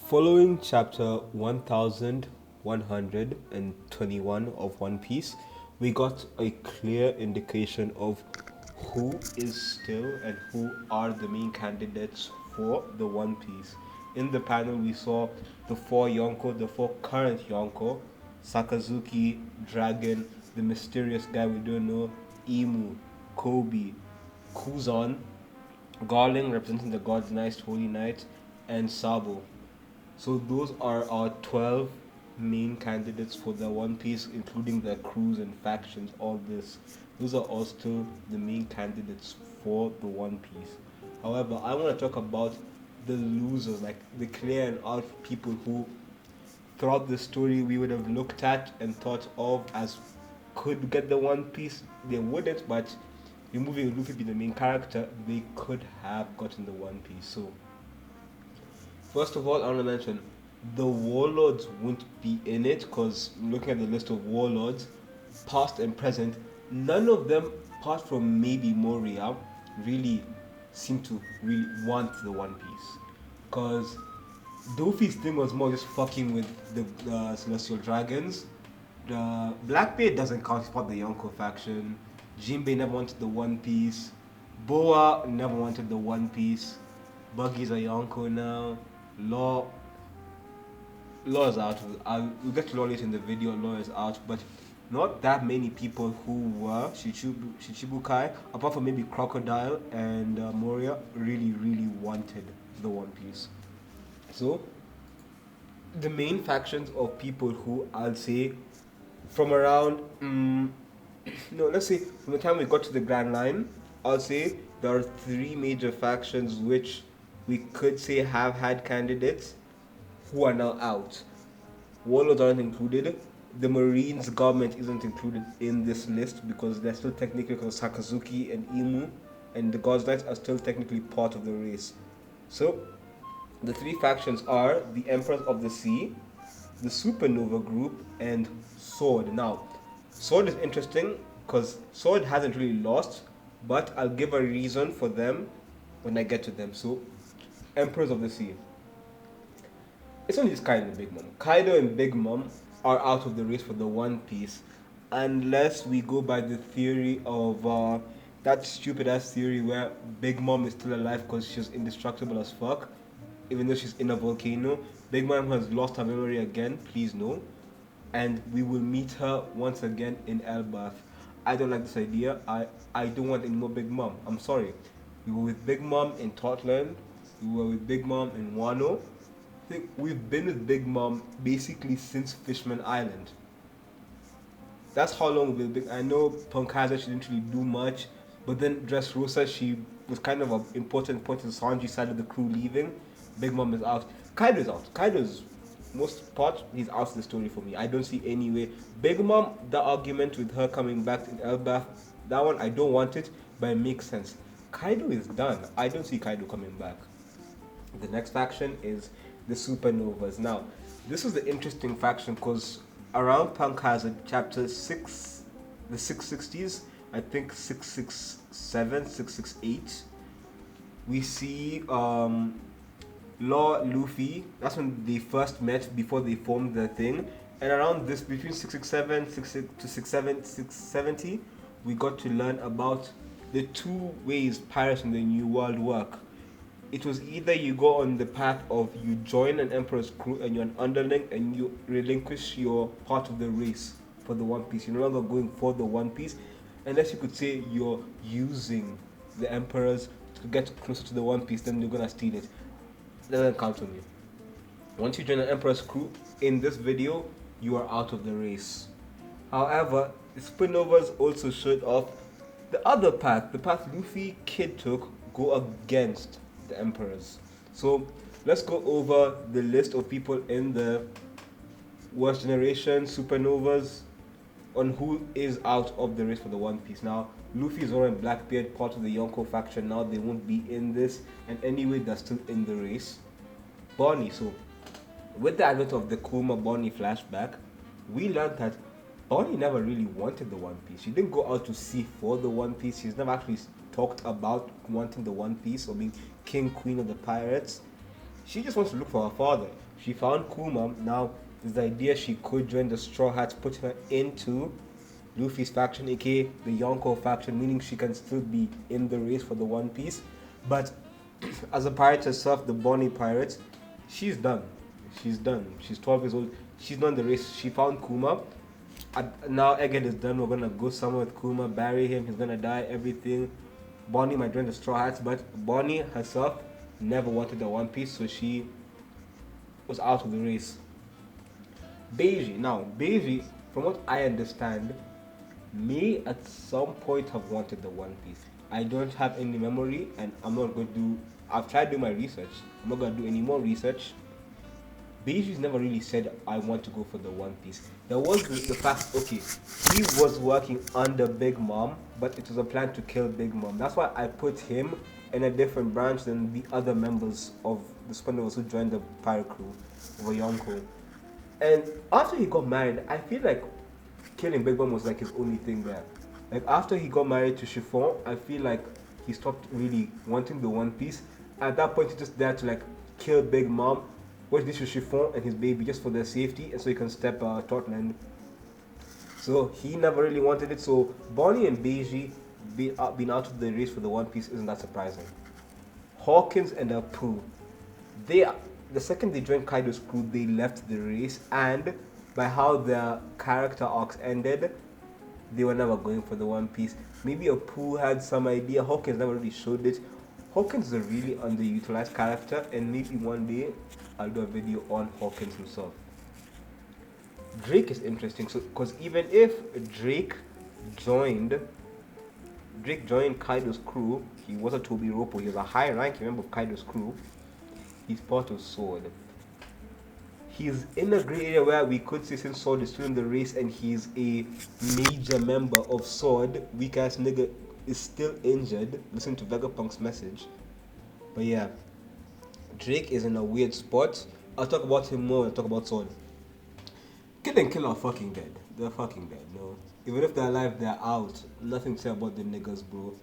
Following chapter 1121 of One Piece, we got a clear indication of who is still and who are the main candidates for the One Piece. In the panel, we saw the four Yonko, the four current Yonko: Sakazuki, Dragon, the mysterious guy we don't know, Imu, Kobe, Kuzan, Garling representing the God's Knight, Holy Knight, and Sabo. So those are our 12 main candidates for the One Piece, including their crews and factions, all this. Those are all still the main candidates for the One Piece. However, I want to talk about the losers, like the clear and out people who throughout the story we would have looked at and thought of as could get the One Piece. They wouldn't, but removing Luffy being the main character, they could have gotten the One Piece. So first of all, I want to mention the warlords won't be in it because looking at the list of warlords, past and present, none of them, apart from maybe Moria, really seem to really want the One Piece. Because Dofi's thing was more just fucking with the Celestial Dragons. The Blackbeard doesn't count, he's part of the Yonko faction. Jinbei never wanted the One Piece. Boa never wanted the One Piece. Buggy's a Yonko now. Law is out. We'll get to Law later in the video. Law is out, but not that many people who were Shichibukai, apart from maybe Crocodile and Moria, really wanted the One Piece. So the main factions of people who I'll say from around let's say from the time we got to the Grand Line, I'll say there are three major factions which we could say have had candidates who are now out. Warlords aren't included. The Marines government isn't included in this list because they're still technically, because Sakazuki and Imu and the God's Knights are still technically part of the race. So the three factions are the Emperors of the Sea, the Supernova Group, and Sword. Now, Sword is interesting because Sword hasn't really lost, but I'll give a reason for them when I get to them. So, Emperors of the Sea. It's only just Kaido and Big Mom. Kaido and Big Mom are out of the race for the One Piece, unless we go by the theory of that stupid ass theory where Big Mom is still alive because she's indestructible as fuck, even though she's in a volcano. Big Mom has lost her memory again, please no, and we will meet her once again in Elbaf. I don't like this idea. I don't want any more Big Mom. I'm sorry. We were with Big Mom in Totland. We were with Big Mom in Wano. I think we've been with Big Mom basically since Fishman Island. That's how long we've been. I know Punkaza, she didn't really do much, but then Dressrosa, she was kind of an important point in Sanji's side of the crew leaving. Big Mom is out. Kaido's out. Kaido's most part, he's out of the story for me. I don't see any way. Big Mom, the argument with her coming back in Elbaf, that one I don't want it, but it makes sense. Kaido is done. I don't see Kaido coming back. The next faction is the Supernovas. Now, this is the interesting faction because around Punk Hazard chapter 6, the 660s, I think 667, 668, we see Law, Luffy. That's when they first met before they formed the thing. And around this, between 667 to 670, we got to learn about the two ways pirates in the New World work. It was either you go on the path of you join an emperor's crew and you're an underling and you relinquish your part of the race for the One Piece. You're no longer going for the One Piece, unless you could say you're using the emperors to get closer to the One Piece, then you're gonna steal it. That doesn't count on you. Once you join an emperor's crew, in this video, you are out of the race. However, the Supernovas also showed off the other path, the path Luffy Kid took, go against the emperors. So let's go over the list of people in the worst generation Supernovas on who is out of the race for the One Piece. Now, Luffy is already Blackbeard, part of the Yonko faction. Now they won't be in this, and anyway, they're still in the race. Bonnie. So with the advent of the Kuma Bonnie flashback, we learned that Bonnie never really wanted the One Piece. She didn't go out to sea for the One Piece. She's never actually talked about wanting the One Piece or being king, queen of the pirates. She just wants to look for her father. She found Kuma. Now, there's the idea she could join the Straw Hats, put her into Luffy's faction, aka the Yonko faction, meaning she can still be in the race for the One Piece. But as a pirate herself, the Bonnie pirate, she's done. She's done. She's 12 years old. She's done the race. She found Kuma. Now Egghead is done. We're gonna go somewhere with Kuma, bury him. He's gonna die. Everything. Bonnie might join the Straw Hats, but Bonnie herself never wanted the One Piece, so she was out of the race. Beiji. Now, Beiji, from what I understand, may at some point have wanted the One Piece. I don't have any memory, and I'm not going to do. I've tried doing my research. I'm not going to do any more research. Beiji's never really said, I want to go for the One Piece. There was the fact, okay, he was working under Big Mom, but it was a plan to kill Big Mom. That's why I put him in a different branch than the other members of the Spindles who joined the pirate crew of Yonko. And after he got married, I feel like killing Big Mom was like his only thing there. Like after he got married to Chiffon, I feel like he stopped really wanting the One Piece. At that point, he just there to like kill Big Mom, watch this with Chiffon and his baby just for their safety, and so he can step Totland. So he never really wanted it. So Bonnie and Beiji being out of the race for the One Piece isn't that surprising. Hawkins and Apu, the second they joined Kaido's crew, they left the race, and by how their character arcs ended, they were never going for the One Piece. Maybe Apu had some idea. Hawkins never really showed it. Hawkins is a really underutilized character, and maybe one day I'll do a video on Hawkins himself. Drake is interesting, so because even if Drake joined Kaido's crew, he was a Tobi Roppo. He was a high-ranking member of Kaido's crew. He's part of Sword. He's in a gray area where we could say since Sword is still in the race and he's a major member of Sword, weak ass nigga is still injured. Listen to Vegapunk's message. But yeah, Drake is in a weird spot. I'll talk about him more when I talk about Sword. Kid and Kill are fucking dead. They're fucking dead, no. Even if they're alive, they're out. Nothing to say about the niggas, bro.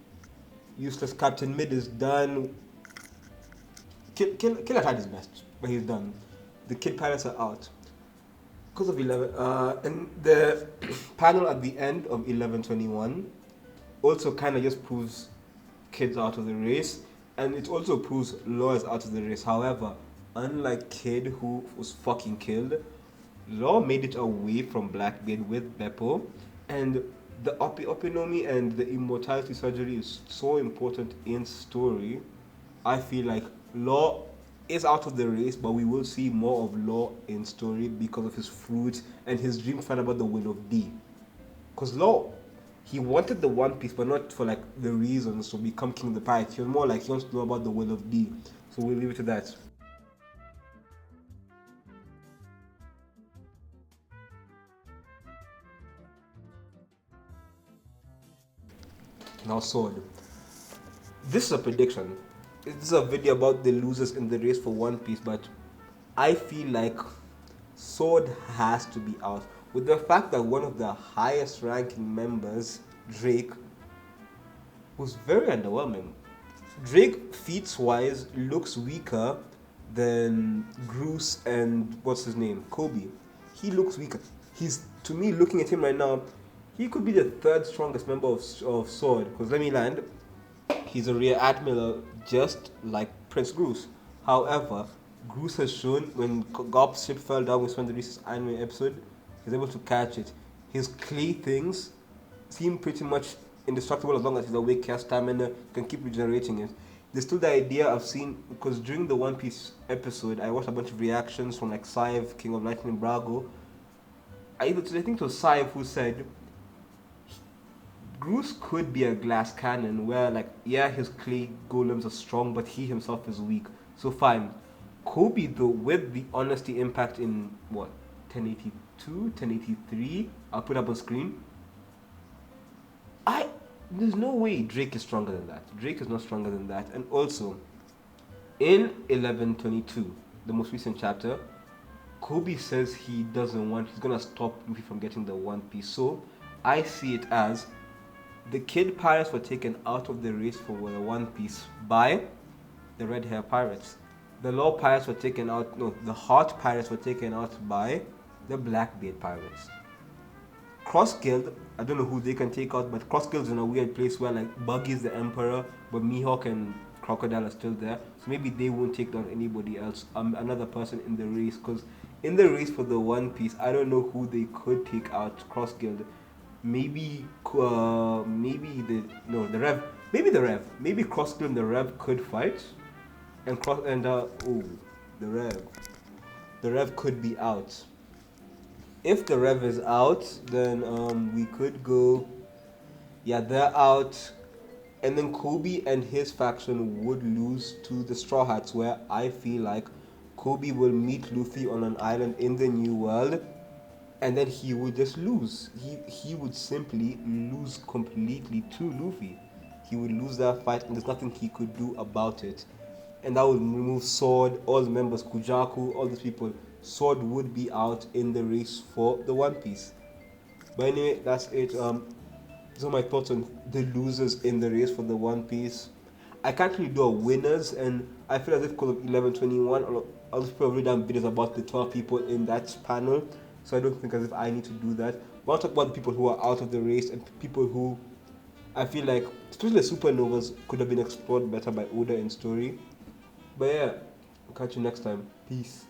Useless Captain Mid is done. Killer tried his best, but he's done. The Kid Pirates are out. Because of 11, and the panel at the end of 1121 also kind of just proves Kid's out of the race, and it also proves Law is out of the race. However, unlike Kid, who was fucking killed, Law made it away from Blackbeard with Beppo, and the Opinomi and the immortality surgery is so important in story. I feel like Law is out of the race, but we will see more of Law in story because of his fruits and his dream find about the will of D. Because Law, he wanted the One Piece, but not for like the reasons to become King of the Pirates. He was more like he wants to know about the will of D. So we'll leave it to that. Now Sword. This is a prediction. This is a video about the losers in the race for One Piece, but I feel like Sword has to be out. With the fact that one of the highest ranking members, Drake, was very underwhelming. Drake, feats wise, looks weaker than Bruce and what's his name? Kobe. He looks weaker. He's, to me, looking at him right now, he could be the third strongest member of Sword. Because let me land. He's a rear admiral, just like Prince Goose. However, Goose has shown when Garp's ship fell down with one of the recent anime episode, he's able to catch it. His clay things seem pretty much indestructible as long as he's awake, has stamina, can keep regenerating it. There's still the idea of seeing, because during the One Piece episode, I watched a bunch of reactions from like Saiv, King of Lightning, Brago. I think it was Saiv who said Goose could be a glass cannon where, like, yeah, his clay golems are strong, but he himself is weak. So fine. Kobe, though, with the honesty impact in, what, 1082, 1083, I'll put up on screen. There's no way Drake is stronger than that. Drake is not stronger than that. And also, in 1122, the most recent chapter, Kobe says he's gonna stop Luffy from getting the One Piece. So, I see it as the Kid Pirates were taken out of the race for the One Piece by the Red Hair Pirates. The Law Pirates were taken out. No, the Heart Pirates were taken out by the Blackbeard Pirates. Cross Guild, I don't know who they can take out, but Cross Guild's in a weird place where like Buggy's the Emperor, but Mihawk and Crocodile are still there. So maybe they won't take down anybody else. Another person in the race, because in the race for the One Piece, I don't know who they could take out. Cross Guild, maybe the Rev, maybe the Rev, maybe Cross Guild and the Rev could fight, and the Rev could be out. If the Rev is out, then we could go. Yeah, they're out, and then Kobe and his faction would lose to the Straw Hats, where I feel like Kobe will meet Luffy on an island in the New World, and then he would just lose. He would simply lose completely to Luffy. He would lose that fight, and there's nothing he could do about it. And that would remove Sword, all the members, Kujaku, all these people. Sword would be out in the race for the One Piece. But anyway, that's it. Those are my thoughts on the losers in the race for the One Piece. I can't really do a winners, and I feel as if because of 1121, all these people have already done videos about the 12 people in that panel, so I don't think as if I need to do that. But I'll talk about the people who are out of the race and people who I feel like, especially the supernovas, could have been explored better by Oda and story. But yeah, I'll catch you next time. Peace.